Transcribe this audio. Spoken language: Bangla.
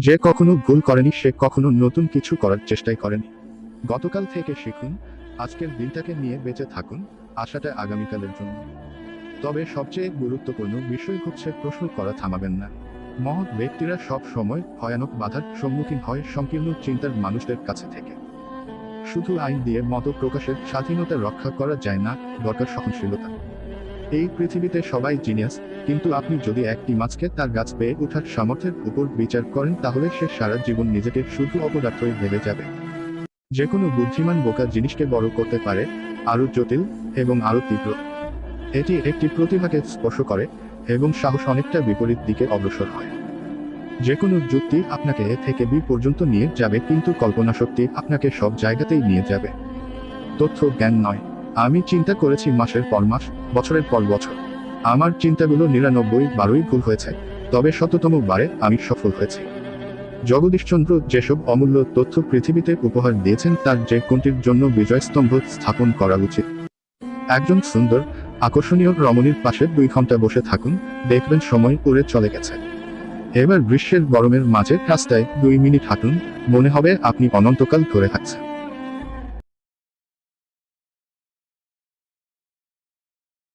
যে কখনো ভুল করেনি সে কখনো নতুন কিছু করার চেষ্টাই করেনি। গতকাল থেকে শিখুন, আজকের দিনটাকে নিয়ে বেঁচে থাকুন, আশাটা আগামীকালের জন্য। তবে সবচেয়ে গুরুত্বপূর্ণ বিষয় হচ্ছে প্রশ্ন করা থামাবেন না। মহৎ ব্যক্তিরা সব সময় ভয়ানক বাধার সম্মুখীন হয় সংকীর্ণ চিন্তার মানুষদের কাছে থেকে। শুধু আইন দিয়ে মত প্রকাশের স্বাধীনতা রক্ষা করা যায় না, দরকার সহনশীলতা। এই পৃথিবীতে সবাই জিনিয়াস, কিন্তু আপনি যদি একটি মাছকে তার গাছ পেয়ে ওঠার সামর্থ্যের উপর বিচার করেন তাহলে সে সারা জীবন নিজেকে শুধু অপদার্থই ভেবে যাবে। যে কোনো বুদ্ধিমান বোকা জিনিসকে বড় করতে পারে, আরও জটিল এবং আরও তীব্র। এটি একটি প্রতিভাকে স্পর্শ করে এবং সাহস অনেকটা বিপরীত দিকে অগ্রসর হয়। যে কোনো যুক্তি আপনাকে এ থেকে বি পর্যন্ত নিয়ে যাবে, কিন্তু কল্পনাশক্তি আপনাকে সব জায়গাতেই নিয়ে যাবে। তথ্য জ্ঞান নয়। আমি চিন্তা করেছি মাসের পর মাস, বছরের পর বছর। আমার চিন্তাগুলো 99বারই ভুল হয়েছে, তবে 100তম বারে আমি সফল হয়েছি। জগদীশচন্দ্র যেসব অমূল্য তথ্য পৃথিবীতে উপহার দিয়েছেন তার যে কোনটির জন্য বিজয়স্তম্ভ স্থাপন করা উচিত? একজন সুন্দর, আকর্ষণীয় রমণীর পাশে 2 ঘন্টা বসে থাকুন, দেখবেন সময় উড়ে চলে গেছে। এবার গ্রীষ্মের গরমের মাঝে রাস্তায় 2 মিনিট হাঁটুন, মনে হবে আপনি অনন্তকাল ধরে হাঁটছেন।